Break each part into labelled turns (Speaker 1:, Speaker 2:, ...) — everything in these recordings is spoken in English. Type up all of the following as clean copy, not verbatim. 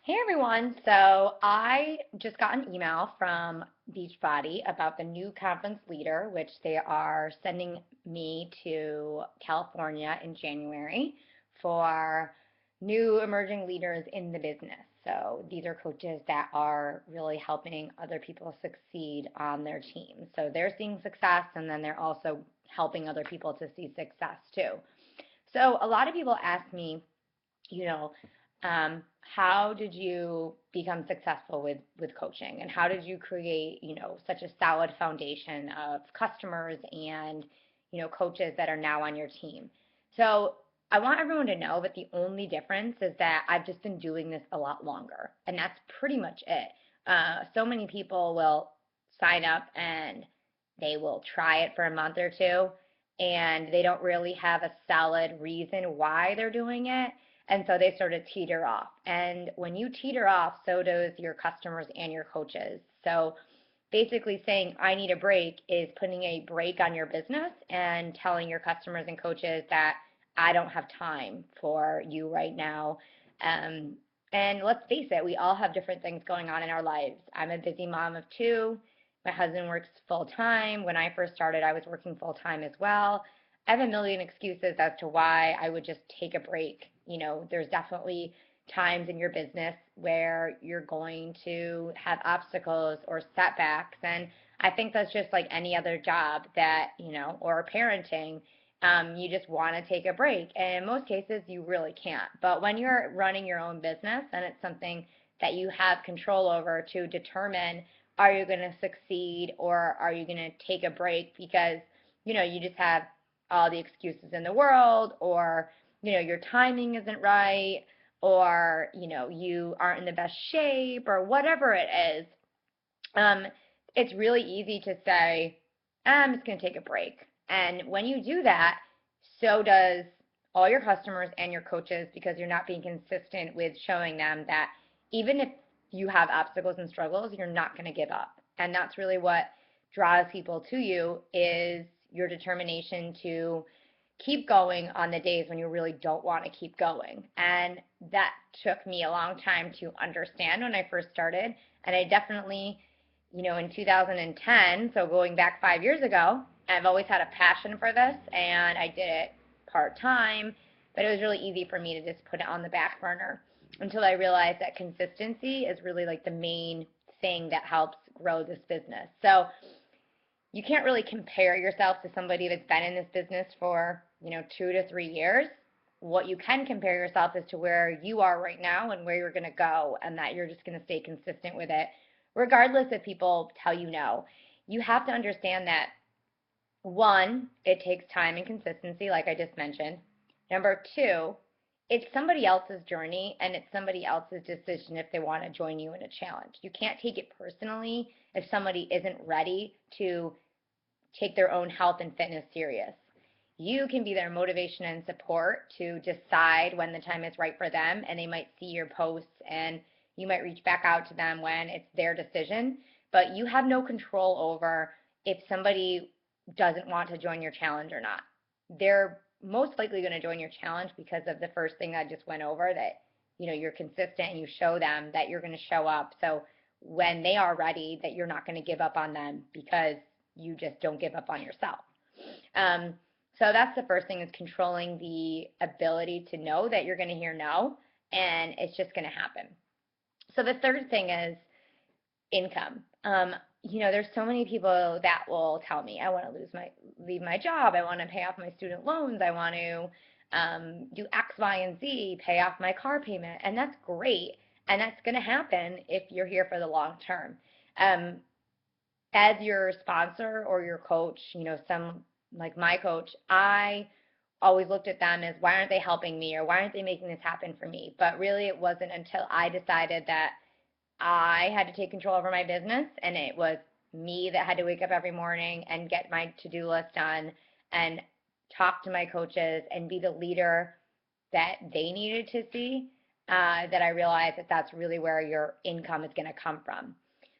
Speaker 1: Hey everyone. So I just got an email from Beachbody about the new conference leader, which they are sending me to California in January for new emerging leaders in the business. So these are coaches that are really helping other people succeed on their team. So they're seeing success and then they're also helping other people to see success too. So a lot of people ask me, you know, how did you become successful with coaching, and how did you create, such a solid foundation of customers and, coaches that are now on your team? So I want everyone to know that the only difference is that I've just been doing this a lot longer, and that's pretty much it. So many people will sign up and they will try it for a month or two, and they don't really have a solid reason why they're doing it, and so they sort of teeter off. And when you teeter off, so does your customers and your coaches. So basically saying, I need a break is putting a break on your business and telling your customers and coaches that I don't have time for you right now. Um, and let's face it, we all have different things going on in our lives. I'm a busy mom of two. My husband works full time. When I first started, I was working full time as well. I have a million excuses as to why I would just take a break. There's definitely times in your business where you're going to have obstacles or setbacks. And I think that's just like any other job that, or parenting, you just want to take a break. And in most cases, you really can't. But when you're running your own business and it's something that you have control over to determine, are you going to succeed or are you going to take a break because, you just have all the excuses in the world, or, your timing isn't right, or you aren't in the best shape, or whatever it is. um, it's really easy to say, I'm just going to take a break. And when you do that, so does all your customers and your coaches, because you're not being consistent with showing them that even if you have obstacles and struggles, you're not going to give up. And that's really what draws people to you, is your determination to keep going on the days when you really don't want to keep going. And that took me a long time to understand when I first started. And I definitely, in 2010, so going back 5 years ago, I've always had a passion for this, and I did it part time, but it was really easy for me to just put it on the back burner until I realized that consistency is really like the main thing that helps grow this business. So you can't really compare yourself to somebody that's been in this business for, 2 to 3 years. What you can compare yourself is to where you are right now and where you're going to go, and that you're just going to stay consistent with it, regardless if people tell you no. You have to understand that, one, it takes time and consistency, like I just mentioned. Number two, it's somebody else's journey and it's somebody else's decision if they want to join you in a challenge. You can't take it personally if somebody isn't ready to take their own health and fitness serious. You can be their motivation and support to decide when the time is right for them, and they might see your posts and you might reach back out to them when it's their decision, but you have no control over if somebody doesn't want to join your challenge or not. They're most likely going to join your challenge because of the first thing I just went over, that you're consistent and you show them that you're going to show up. So when they are ready, that you're not going to give up on them, because you just don't give up on yourself. Um, so that's the first thing, is controlling the ability to know that you're going to hear no, and it's just going to happen. So the third thing is income. There's so many people that will tell me, I want to leave my job, I want to pay off my student loans, I want to do X, Y, and Z, pay off my car payment, and that's great, and that's going to happen if you're here for the long term. Um, as your sponsor or your coach, some, like my coach, I always looked at them as, why aren't they helping me, or why aren't they making this happen for me? But really, it wasn't until I decided that I had to take control over my business, and it was me that had to wake up every morning and get my to-do list done and talk to my coaches and be the leader that they needed to see, that I realized that that's really where your income is going to come from.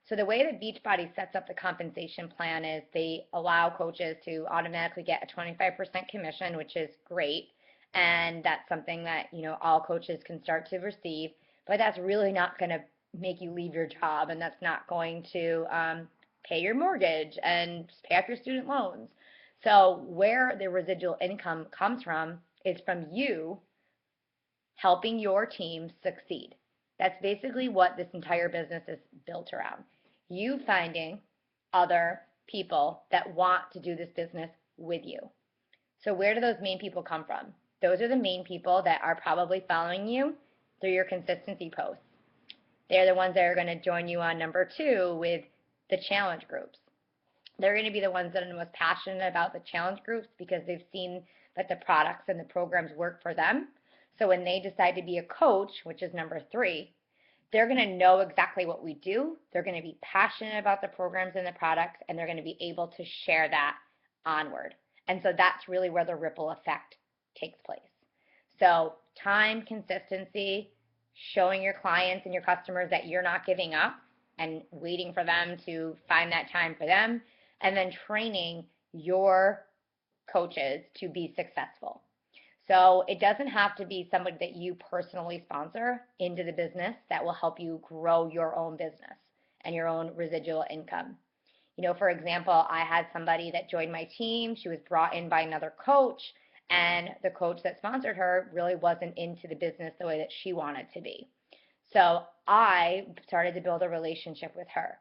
Speaker 1: So the way that Beachbody sets up the compensation plan is they allow coaches to automatically get a 25% commission, which is great, and that's something that all coaches can start to receive. but that's really not going to make you leave your job, and that's not going to pay your mortgage and pay off your student loans. So where the residual income comes from is from you helping your team succeed. That's basically what this entire business is built around. You finding other people that want to do this business with you. So where do those main people come from? Those are the main people that are probably following you through your consistency posts. They're the ones that are going to join you on number 2 with the challenge groups. They're going to be the ones that are the most passionate about the challenge groups because they've seen that the products and the programs work for them. So when they decide to be a coach, which is number 3, they're going to know exactly what we do. They're going to be passionate about the programs and the products, and they're going to be able to share that onward. And so that's really where the ripple effect takes place. So time, consistency, showing your clients and your customers that you're not giving up and waiting for them to find that time for them, and then training your coaches to be successful. So it doesn't have to be somebody that you personally sponsor into the business that will help you grow your own business and your own residual income. You know, for example, I had somebody that joined my team. She was brought in by another coach, and the coach that sponsored her really wasn't into the business the way that she wanted to be. So I started to build a relationship with her,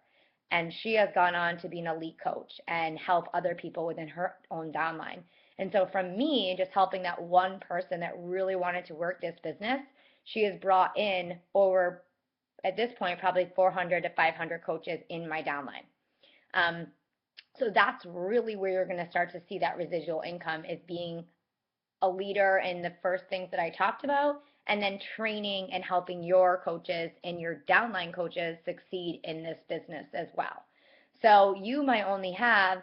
Speaker 1: and she has gone on to be an elite coach and help other people within her own downline. And so from me, just helping that one person that really wanted to work this business, she has brought in over, at this point, probably 400 to 500 coaches in my downline. So that's really where you're going to start to see that residual income, is being a leader in the first things that I talked about, and then training and helping your coaches and your downline coaches succeed in this business as well. So you might only have,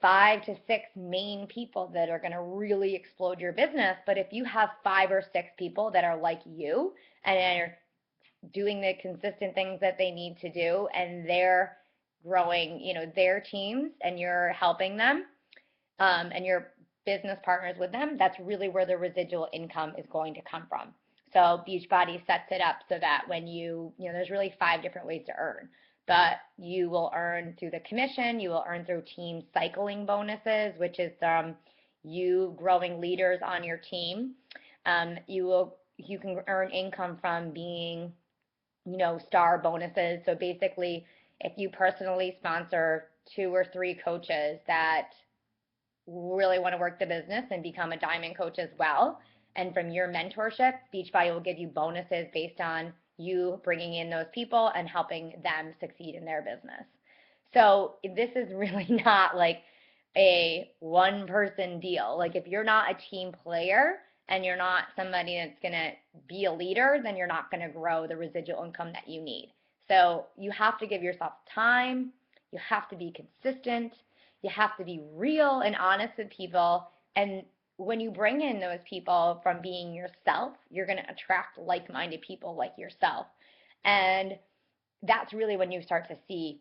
Speaker 1: 5 to 6 main people that are going to really explode your business. But if you have 5 or 6 people that are like you and are doing the consistent things that they need to do, and they're growing, their teams, and you're helping them, and you're business partners with them, that's really where the residual income is going to come from. So Beachbody sets it up so that when there's really 5 different ways to earn. But you will earn through the commission, you will earn through team cycling bonuses, which is you growing leaders on your team. You can earn income from being, star bonuses. So basically, if you personally sponsor 2 or 3 coaches that really want to work the business and become a diamond coach as well, and from your mentorship, Beachbody will give you bonuses based on you bringing in those people and helping them succeed in their business. So this is really not like a one-person deal. Like, if you're not a team player and you're not somebody that's going to be a leader, then you're not going to grow the residual income that you need. So you have to give yourself time. You have to be consistent. You have to be real and honest with people. And when you bring in those people from being yourself, you're going to attract like-minded people like yourself. And that's really when you start to see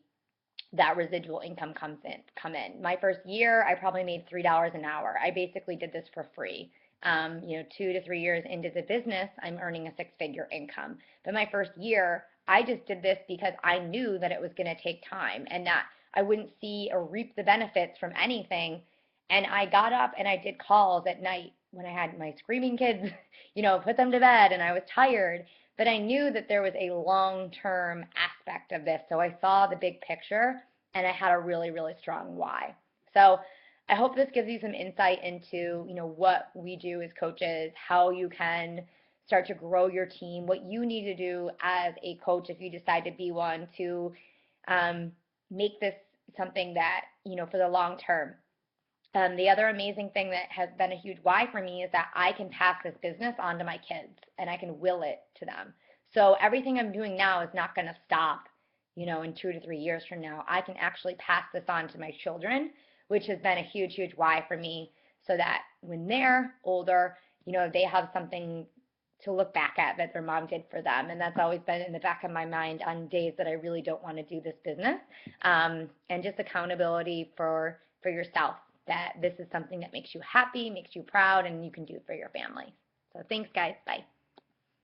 Speaker 1: that residual income come in. My first year, I probably made $3 an hour. I basically did this for free. 2 to 3 years into the business, I'm earning a 6-figure income. But my first year, I just did this because I knew that it was going to take time and that I wouldn't see or reap the benefits from anything. And I got up and I did calls at night when I had my screaming kids, put them to bed, and I was tired. But I knew that there was a long-term aspect of this. So I saw the big picture, and I had a really, really strong why. So I hope this gives you some insight into, what we do as coaches, how you can start to grow your team, what you need to do as a coach if you decide to be one to make this something that, for the long term. The other amazing thing that has been a huge why for me is that I can pass this business on to my kids, and I can will it to them. So everything I'm doing now is not going to stop, in 2 to 3 years from now. I can actually pass this on to my children, which has been a huge, huge why for me, so that when they're older, they have something to look back at that their mom did for them. And that's always been in the back of my mind on days that I really don't want to do this business. And just accountability for yourself, that this is something that makes you happy, makes you proud, and you can do for your family. So thanks, guys. Bye.